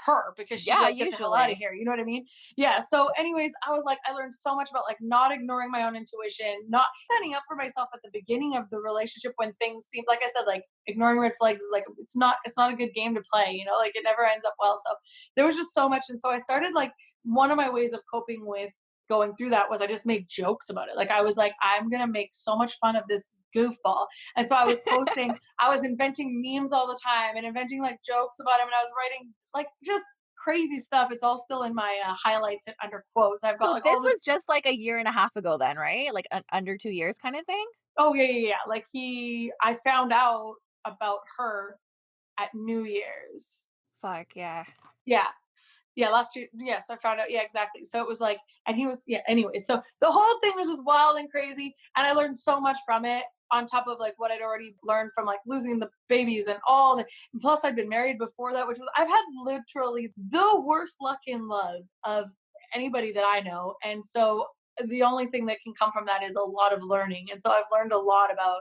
her because she'd be Yeah, like, get the hell out of usually. here. You know what I mean? Yeah. So, anyways, I was like, I learned so much about like not ignoring my own intuition, not standing up for myself at the beginning of the relationship when things seemed, like I said, like ignoring red flags is like, it's not a good game to play, like it never ends up well. So there was just so much. And so I started like, one of my ways of coping with going through that was I just make jokes about it. Like I was like, I'm going to make so much fun of this goofball. And so I was posting, I was inventing memes all the time and inventing like jokes about him. And I was writing like just crazy stuff. It's all still in my highlights and under quotes. I've got So like this all this. was just like a year and a half ago then, right? Like, under 2 years kind of thing? Oh yeah, yeah, yeah. Like I found out about her at New Year's. Fuck, yeah. Yeah, yeah, last year. Yes, I found out. Yeah, exactly. So it was like, and he was, yeah. Anyway, so the whole thing was just wild and crazy, and I learned so much from it. on top of like what I'd already learned from like losing the babies and all the, and plus I'd been married before that, which was, I've had literally the worst luck in love of anybody that I know. And so the only thing that can come from that is a lot of learning. And so I've learned a lot about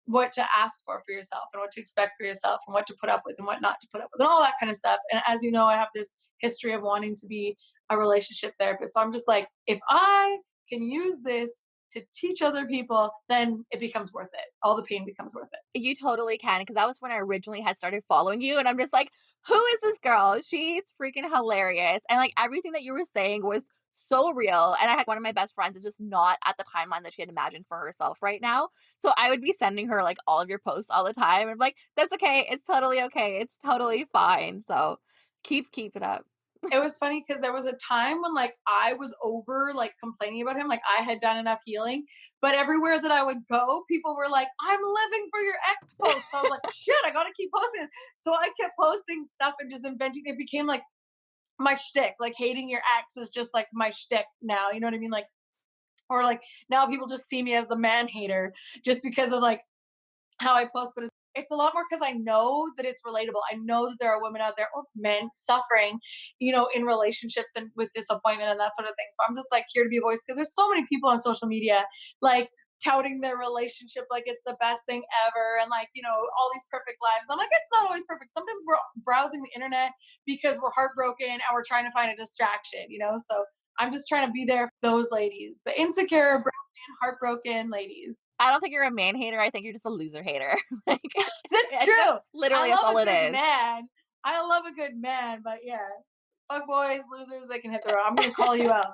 what to ask for yourself and what to expect for yourself and what to put up with and what not to put up with and all that kind of stuff. And as you know, I have this history of wanting to be a relationship therapist. So I'm just like, if I can use this to teach other people, then it becomes worth it. All the pain becomes worth it. You totally can, because that was when I originally had started following you, and I'm just like, who is this girl? She's freaking hilarious. And like everything that you were saying was so real. And I had one of my best friends is just not at the timeline that she had imagined for herself right now. So I would be sending her like all of your posts all the time. And I'm like, that's okay. It's totally okay. It's totally fine. So keep it up. It was funny because there was a time when like I was over like complaining about him, like I had done enough healing, but everywhere that I would go, people were like, "I'm living for your ex post." So I was like, "Shit, I gotta keep posting this." So I kept posting stuff and just inventing. It became like my shtick. Like hating your ex is just like my shtick now. You know what I mean? Like, or like now people just see me as the man hater just because of like how I post, but it's a lot more because I know that it's relatable. I know that there are women out there or men suffering, in relationships and with disappointment and that sort of thing. So I'm just like here to be a voice because there's so many people on social media like touting their relationship like it's the best thing ever and like, all these perfect lives. I'm like, it's not always perfect. Sometimes we're browsing the internet because we're heartbroken and we're trying to find a distraction. So I'm just trying to be there for those ladies, the insecure, broken, heartbroken ladies. I don't think you're a man hater. I think you're just a loser hater. Like, That's I think that's true. literally I that's love all a it good is. man. I love a good man, but yeah, fuck boys, losers, they can hit the road. I'm gonna call you out.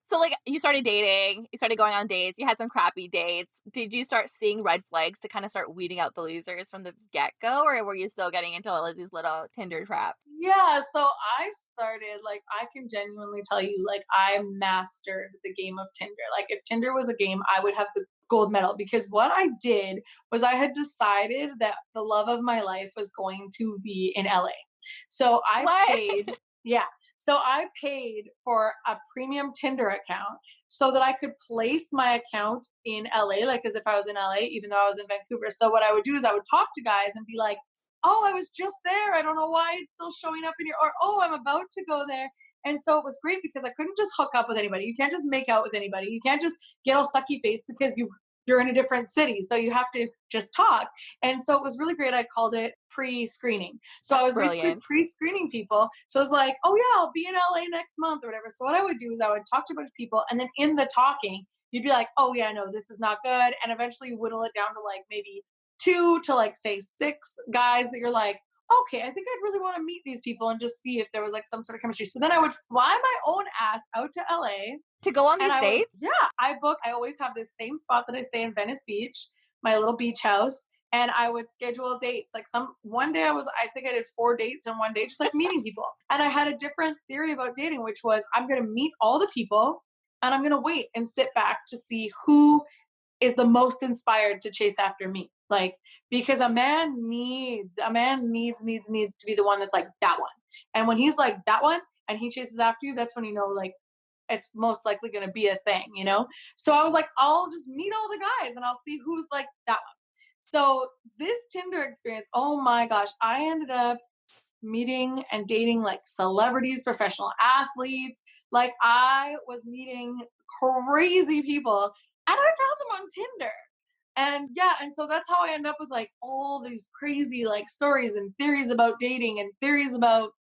So, like, you started dating, you started going on dates, you had some crappy dates. Did you start seeing red flags to kind of start weeding out the losers from the get go, or were you still getting into all of these little Tinder traps? Yeah, so I started like I can genuinely tell you, like I mastered the game of Tinder. Like if Tinder was a game, I would have the gold medal because what I did was I had decided that the love of my life was going to be in LA. So I What? paid, yeah. So I paid for a premium Tinder account so that I could place my account in LA, like as if I was in LA, even though I was in Vancouver. So what I would do is I would talk to guys and be like, "Oh, I was just there. I don't know why it's still showing up in your," or "Oh, I'm about to go there." And so it was great because I couldn't just hook up with anybody. You can't just make out with anybody. You can't just get all sucky face because you're in a different city. So you have to just talk. And so it was really great. I called it pre-screening. So I That's was basically brilliant. pre-screening people. So I was like, "Oh yeah, I'll be in LA next month or whatever." So what I would do is I would talk to a bunch of people and then in the talking, you'd be like, "Oh yeah, no, this is not good." And eventually whittle it down to like maybe two to like say six guys that you're like, okay, I think I'd really want to meet these people and just see if there was like some sort of chemistry. So then I would fly my own ass out to LA To go on and these I would, dates? yeah, I always have this same spot that I stay in Venice Beach, my little beach house. And I would schedule dates. Like one day I think I did 4 dates in one day, just like meeting people. And I had a different theory about dating, which was I'm going to meet all the people and I'm going to wait and sit back to see who is the most inspired to chase after me. Like, because a man needs to be the one that's like that one. And when he's like that one and he chases after you, that's when like it's most likely going to be a thing. So I was like, I'll just meet all the guys and I'll see who's like that one. So this Tinder experience, oh my gosh, I ended up meeting and dating like celebrities, professional athletes. Like I was meeting crazy people and I found them on Tinder. And yeah, and so that's how I end up with like all these crazy like stories and theories about dating and theories about,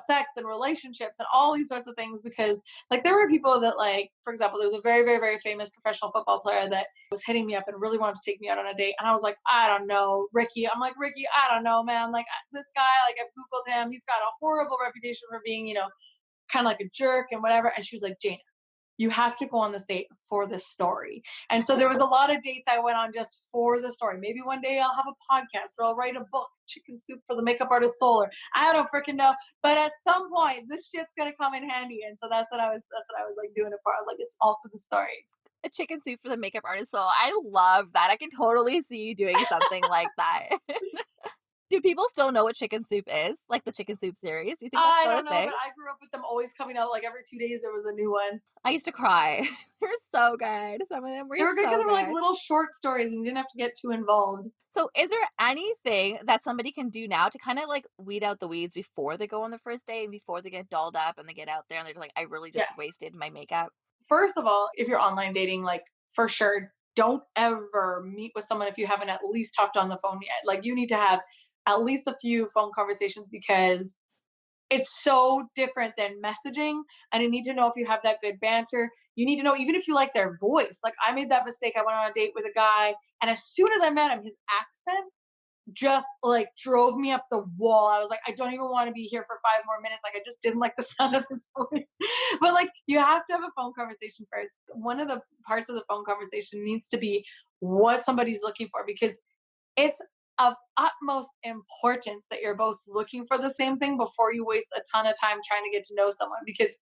sex and relationships and all these sorts of things because like there were people that like, for example, there was a very, very, very famous professional football player that was hitting me up and really wanted to take me out on a date. And I was like, I don't know, Ricky. I'm like, Ricky, I don't know, man. Like this guy, like I've Googled him. He's got a horrible reputation for being, kind of like a jerk and whatever. And she was like, Jayna, you have to go on this date for this story. And so there was a lot of dates I went on just for the story. Maybe one day I'll have a podcast or I'll write a book, Chicken Soup for the Makeup Artist Soul, or I don't freaking know. But at some point, this shit's gonna come in handy. And so that's what I was like doing it for. I was like, it's all for the story. A chicken soup for the makeup artist. So I love that. I can totally see you doing something like that. Do people still know what chicken soup is? Like the chicken soup series? Do you think that's I still a don't know, thing? but I grew up with them always coming out like every 2 days there was a new one. I used to cry. They're so good. Some of them were They were good because so they were like good. little short stories and you didn't have to get too involved. So, is there anything that somebody can do now to kind of like weed out the weeds before they go on the first date and before they get dolled up and they get out there and they're like, I really just Yes. wasted my makeup? First of all, if you're online dating, like for sure, don't ever meet with someone if you haven't at least talked on the phone yet. Like you need to have at least a few phone conversations because it's so different than messaging. And you need to know if you have that good banter. You need to know even if you like their voice. Like I made that mistake. I went on a date with a guy, and as soon as I met him, his accent just like drove me up the wall. I was like, I don't even want to be here for 5 more minutes. Like I just didn't like the sound of his voice. But like you have to have a phone conversation first. One of the parts of the phone conversation needs to be what somebody's looking for because it's of utmost importance that you're both looking for the same thing before you waste a ton of time trying to get to know someone because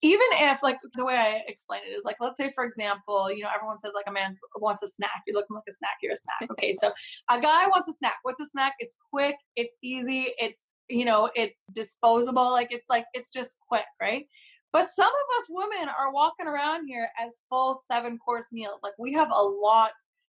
even if like the way I explain it is like let's say for example everyone says like a man wants a snack, you're looking like a snack, you're a snack. Okay, so a guy wants a snack. What's a snack? It's quick, it's easy, it's it's disposable, like it's just quick, right? But some of us women are walking around here as full 7 course meals. Like we have a lot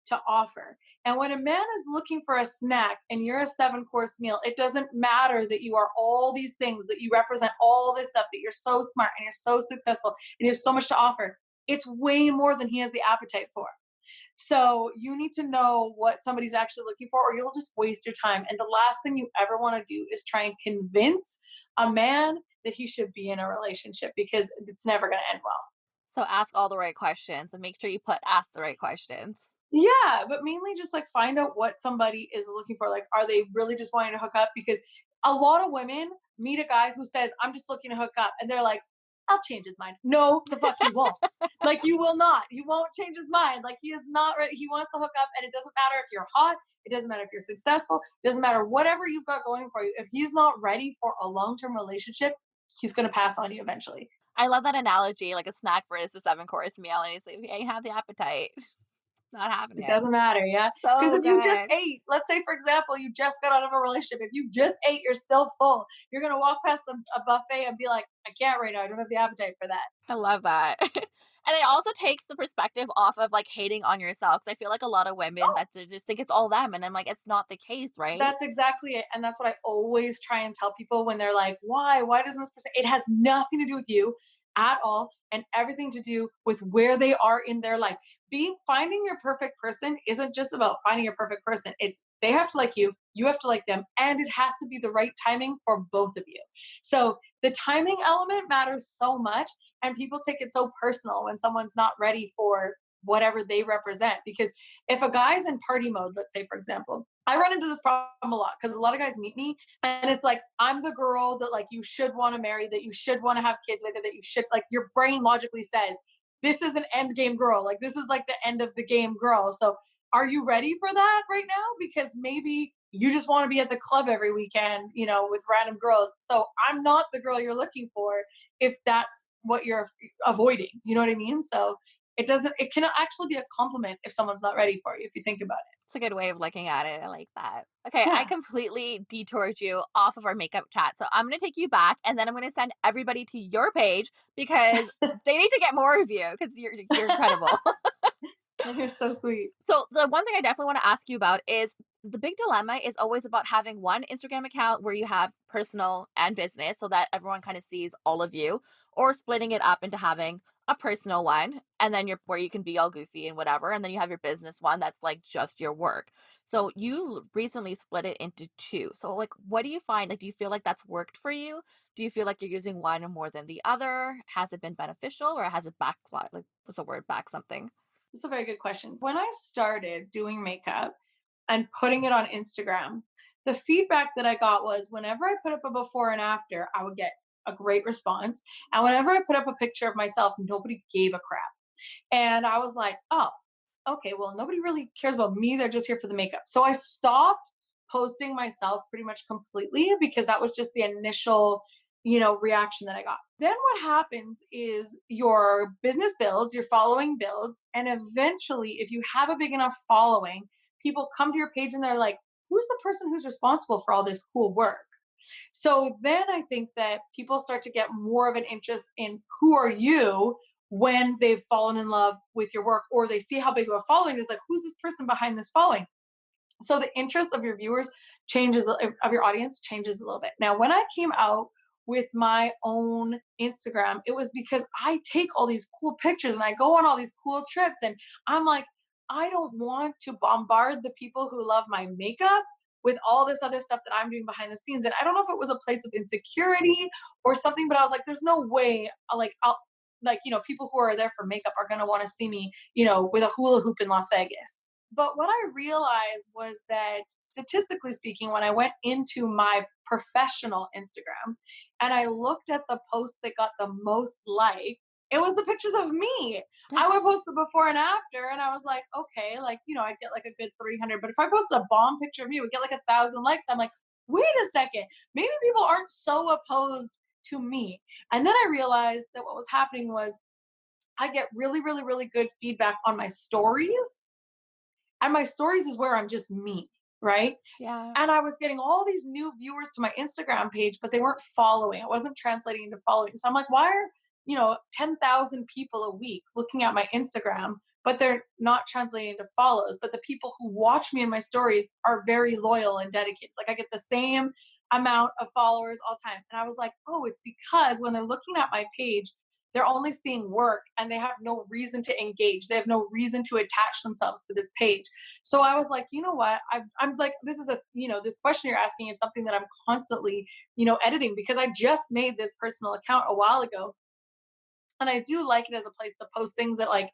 to offer. And when a man is looking for a snack and you're a 7 course meal, it doesn't matter that you are all these things, that you represent all this stuff, that you're so smart and you're so successful and you have so much to offer. It's way more than he has the appetite for. So you need to know what somebody's actually looking for, or you'll just waste your time. And the last thing you ever want to do is try and convince a man that he should be in a relationship because it's never going to end well. So, ask all the right questions and make sure you ask the right questions. Yeah, but mainly just like find out what somebody is looking for. Like, are they really just wanting to hook up? Because a lot of women meet a guy who says, I'm just looking to hook up. And they're like, I'll change his mind. No, the fuck you won't. Like, you will not. He won't change his mind. Like, he is not ready. He wants to hook up. And it doesn't matter if you're hot. It doesn't matter if you're successful. It doesn't matter whatever you've got going for you. If he's not ready for a long term relationship, he's going to pass on you eventually. I love that analogy, like a snack versus a 7 course meal. And it's like, if you ain't have the appetite, not having It it. doesn't matter, yeah? Because So if you just good. ate, let's say, for example, you just got out of a relationship, if you just ate, you're still full. You're going to walk past a buffet and be like, I can't right now. I don't have the appetite for that. I love that. And it also takes the perspective off of like hating on yourself. Cause I feel like a lot of women Oh, that just think it's all them. And I'm like, it's not the case, right? that's exactly it. And that's what I always try and tell people when they're like, why? Why doesn't this person? It has nothing to do with you at all and everything to do with where they are in their life. Finding your perfect person isn't just about finding your perfect person. It's they have to like you have to like them, and it has to be the right timing for both of you. So the timing element matters so much, and people take it so personal when someone's not ready for whatever they represent. Because if a guy's in party mode, let's say for example, I run into this problem a lot because a lot of guys meet me and it's like I'm the girl that like you should want to marry, that you should want to have kids with, that you should like your brain logically says this is an end game girl, like this is like the end of the game girl. So are you ready for that right now? Because maybe you just want to be at the club every weekend, with random girls. So I'm not the girl you're looking for if that's what you're avoiding. You know what I mean? So it can actually be a compliment if someone's not ready for you, if you think about it. It's a good way of looking at it. I like that. Okay, I Yeah. completely detoured you off of our makeup chat. So I'm going to take you back and then I'm going to send everybody to your page because they need to get more of you because you're incredible. You're so sweet. So the one thing I definitely want to ask you about is the big dilemma is always about having one Instagram account where you have personal and business so that everyone kind of sees all of you, or splitting it up into having a personal one and then you're where you can be all goofy and whatever, and then you have your business one that's like just your work. So you recently split it into two. So like what do you find? Like do you feel like that's worked for you? Do you feel like you're using one more than the other? Has it been beneficial or has it back like what's the word back something? That's a very good question. When I started doing makeup and putting it on Instagram, the feedback that I got was whenever I put up a before and after, I would get a great response. And whenever I put up a picture of myself, nobody gave a crap. And I was like, oh, okay, well, nobody really cares about me. They're just here for the makeup. So I stopped posting myself pretty much completely because that was just the initial, reaction that I got. Then what happens is your business builds, your following builds, and eventually, if you have a big enough following, people come to your page and they're like, who's the person who's responsible for all this cool work? So then I think that people start to get more of an interest in who are you when they've fallen in love with your work, or they see how big of a following is, like, who's this person behind this following? So the interest of your viewers changes, of your audience changes a little bit. Now, when I came out with my own Instagram, it was because I take all these cool pictures and I go on all these cool trips. And I'm like, I don't want to bombard the people who love my makeup with all this other stuff that I'm doing behind the scenes. And I don't know if it was a place of insecurity or something, but I was like, there's no way, people who are there for makeup are going to want to see me, with a hula hoop in Las Vegas. But what I realized was that, statistically speaking, when I went into my professional Instagram and I looked at the posts that got the most like, it was the pictures of me. I would post the before and after, and I was like, okay, I'd get like a good 300. But if I posted a bomb picture of me, it would get like 1,000 likes. I'm like, wait a second, maybe people aren't so opposed to me. And then I realized that what was happening was I get really, really, really good feedback on my stories, and my stories is where I'm just me, right? Yeah. And I was getting all these new viewers to my Instagram page, but they weren't following. It wasn't translating into following. So I'm like, why are, 10,000 people a week looking at my Instagram, but they're not translating into follows? But the people who watch me in my stories are very loyal and dedicated. Like, I get the same amount of followers all the time. And I was like, oh, it's because when they're looking at my page, they're only seeing work and they have no reason to engage. They have no reason to attach themselves to this page. So I was like, you know what? I'm like, this is this question you're asking is something that I'm constantly, editing, because I just made this personal account a while ago. And I do like it as a place to post things that, like,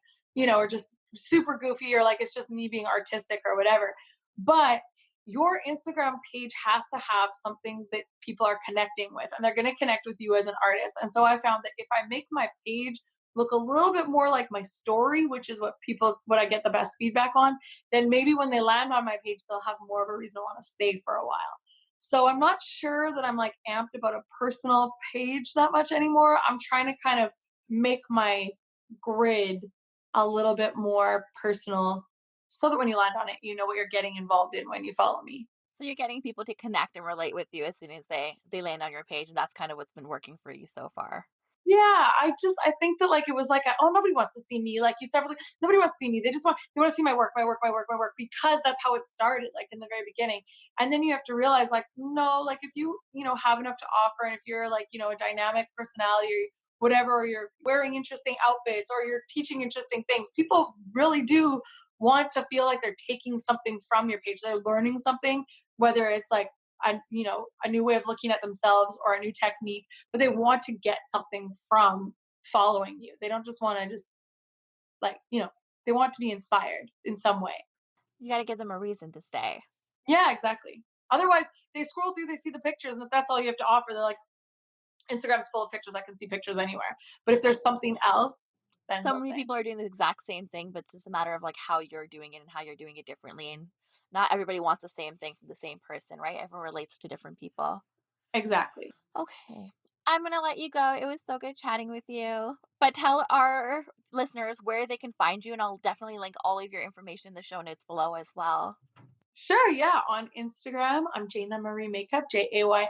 are just super goofy, or like it's just me being artistic or whatever. But your Instagram page has to have something that people are connecting with, and they're going to connect with you as an artist. And so I found that if I make my page look a little bit more like my story, which is what I get the best feedback on, then maybe when they land on my page, they'll have more of a reason to want to stay for a while. So I'm not sure that I'm like amped about a personal page that much anymore. I'm trying to kind of make my grid a little bit more personal, so that when you land on it, you know what you're getting involved in when you follow me. So you're getting people to connect and relate with you as soon as they land on your page, and that's kind of what's been working for you so far. Yeah, I think that, like, it was like, oh, nobody wants to see me. Like you said, really, nobody wants to see me. They want to see my work, my work, my work, my work, because that's how it started, like in the very beginning. And then you have to realize, like, no, like if you, have enough to offer, and if you're like, a dynamic personality or whatever, or you're wearing interesting outfits, or you're teaching interesting things, people really do want to feel like they're taking something from your page. They're learning something, whether it's like a new way of looking at themselves or a new technique, but they want to get something from following you. They don't just want to just, like, they want to be inspired in some way. You got to give them a reason to stay. Yeah, exactly. Otherwise, they scroll through, they see the pictures, and if that's all you have to offer, they're like, Instagram's full of pictures. I can see pictures anywhere. But if there's something else, then So they'll many stay. people are doing the exact same thing, but it's just a matter of like how you're doing it and how you're doing it differently. And not everybody wants the same thing from the same person, right? Everyone relates to different people. Exactly. Okay. I'm going to let you go. It was so good chatting with you. But tell our listeners where they can find you, and I'll definitely link all of your information in the show notes below as well. Sure, yeah. On Instagram, I'm Jayna Marie Makeup, Jayna,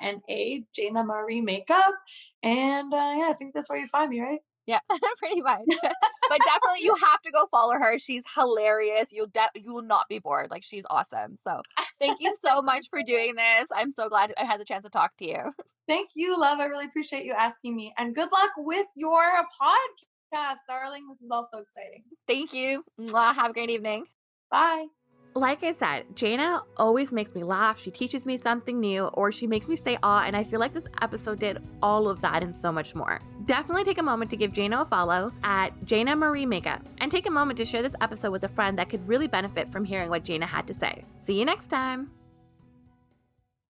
Jayna Marie Makeup. And yeah, I think that's where you find me, right? Yeah, pretty much. But definitely you have to go follow her. She's hilarious. You will not be bored. Like, she's awesome. So thank you so much for doing this. I'm so glad I had the chance to talk to you. Thank you, love. I really appreciate you asking me. And good luck with your podcast, darling. This is also exciting. Thank you. Mwah. Have a great evening. Bye. Like I said, Jayna always makes me laugh. She teaches me something new, or she makes me say aw, and I feel like this episode did all of that and so much more. Definitely take a moment to give Jayna a follow at Jayna Marie Makeup, and take a moment to share this episode with a friend that could really benefit from hearing what Jayna had to say. See you next time.